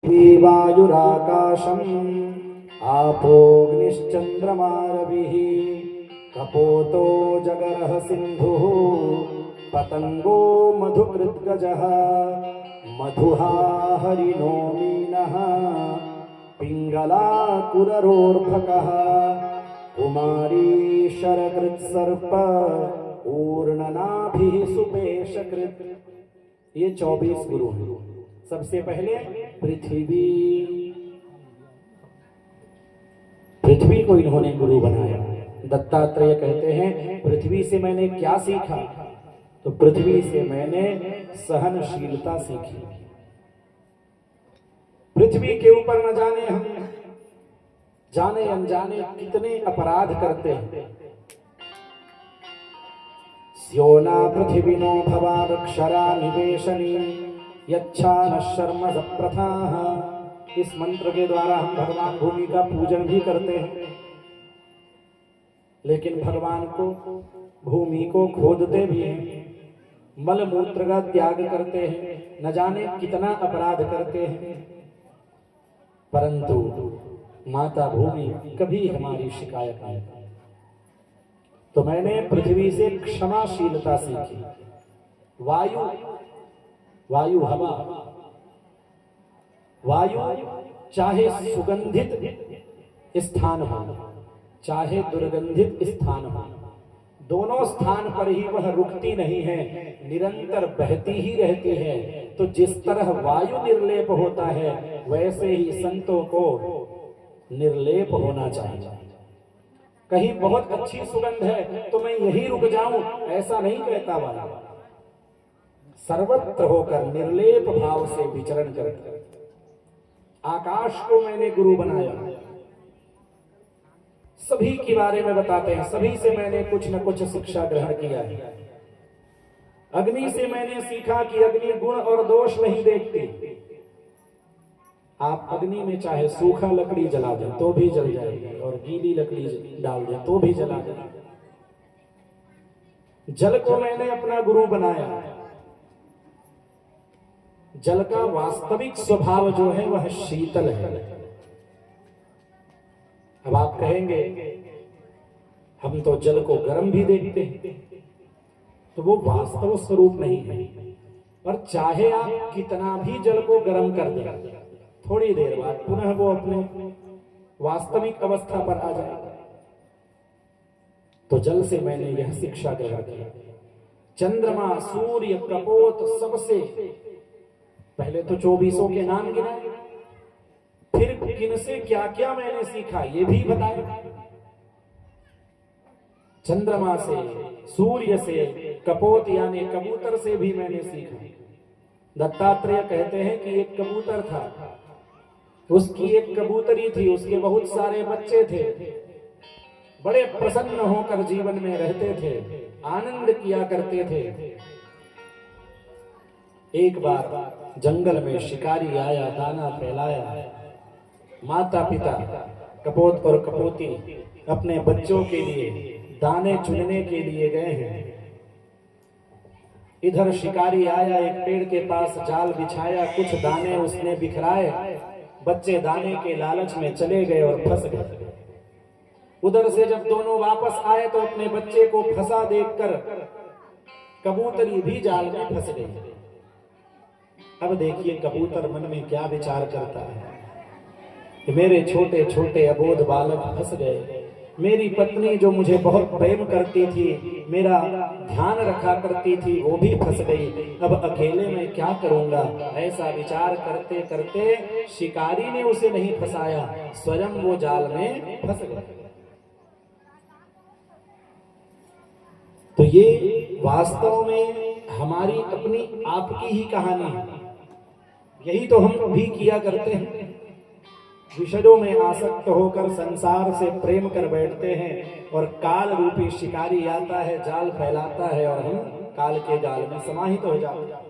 वायुराकाशम् आपोऽग्निश्चन्द्रमा रविः कपोतो जगरः सिन्धुः पतंगो मधुकृद्गजः मधुहा हरिणो मीनः पिंगला कुररोर्भकः कुमारी शरकृत्सर्प ऊर्णनाभिः सुपेशकृत्। ये 24 गुरु हैं। सबसे पहले पृथ्वी को इन्होंने गुरु बनाया। दत्तात्रेय कहते हैं पृथ्वी से मैंने क्या सीखा, तो पृथ्वी से मैंने सहनशीलता सीखी। पृथ्वी के ऊपर न जाने हम जाने अनजाने कितने अपराध करते हैं। स्योना पृथिवीनो भवारक्षरा निवेशनी यच्छा न शर्म प्रथाः। इस मंत्र के द्वारा हम भगवान भूमि का पूजन भी करते हैं, लेकिन भगवान को भूमि को खोदते भी हैं, मल मूत्र का त्याग करते हैं, न जाने कितना अपराध करते हैं, परंतु माता भूमि कभी हमारी शिकायत नहीं करती। तो मैंने पृथ्वी से क्षमाशीलता सीखी। वायु हवा, वायु चाहे सुगंधित स्थान हो चाहे दुर्गंधित स्थान हो, दोनों स्थान पर ही वह रुकती नहीं है, निरंतर बहती ही रहती है। तो जिस तरह वायु निर्लेप होता है, वैसे ही संतों को निर्लेप होना चाहिए। कहीं बहुत अच्छी सुगंध है तो मैं यही रुक जाऊं, ऐसा नहीं कहता वायु। सर्वत्र होकर निर्लेप भाव से विचरण करता है। आकाश को मैंने गुरु बनाया। सभी के बारे में बताते हैं, सभी से मैंने कुछ न कुछ शिक्षा ग्रहण किया है। अग्नि से मैंने सीखा कि अग्नि गुण और दोष नहीं देखती। आप अग्नि में चाहे सूखा लकड़ी जला दें तो भी जल जाएगी, और गीली लकड़ी डाल दें तो भी जला जाएगी। जल को मैंने अपना गुरु बनाया। जल का वास्तविक स्वभाव जो है वह शीतल है। अब आप कहेंगे हम तो जल को गर्म भी देखते हैं, तो वो वास्तव स्वरूप नहीं है। पर चाहे आप कितना भी जल को गर्म कर दें, थोड़ी देर बाद पुनः वो अपने वास्तविक अवस्था पर आ जाएगा। तो जल से मैंने यह शिक्षा ग्रहण की। चंद्रमा, सूर्य, कपोत, सबसे पहले तो 24 के नाम गिनाए, फिर किन से क्या क्या मैंने सीखा ये भी बताया। चंद्रमा से, सूर्य से, कपोत यानी कबूतर से भी मैंने सीखा। दत्तात्रेय कहते हैं कि एक कबूतर था, उसकी एक कबूतरी थी, उसके बहुत सारे बच्चे थे, बड़े प्रसन्न होकर जीवन में रहते थे, आनंद किया करते थे। एक बार जंगल में शिकारी आया, दाना फैलाया। माता पिता कपोत और कपोती अपने बच्चों के लिए दाने चुनने के लिए गए हैं। इधर शिकारी आया, एक पेड़ के पास जाल बिछाया, कुछ दाने उसने बिखराए। बच्चे दाने के लालच में चले गए और फंस गए। उधर से जब दोनों वापस आए तो अपने बच्चे को फंसा देखकर कबूतरी भी जाल में फंस गई। अब देखिए कबूतर मन में क्या विचार करता है कि मेरे छोटे छोटे अबोध बालक फंस गए। मेरी पत्नी जो मुझे बहुत प्रेम करती थी, मेरा ध्यान रखा करती थी, वो भी फंस गई। अब अकेले में क्या करूंगा? ऐसा विचार करते करते शिकारी ने उसे नहीं फंसाया, स्वयं वो जाल में फंस गया। तो ये वास्तव में हमारी अपनी आपकी ही कहानी है। यही तो हम भी किया करते हैं। विषयों में आसक्त होकर संसार से प्रेम कर बैठते हैं, और काल रूपी शिकारी आता है, जाल फैलाता है, और हम काल के जाल में समाहित हो जाते हैं।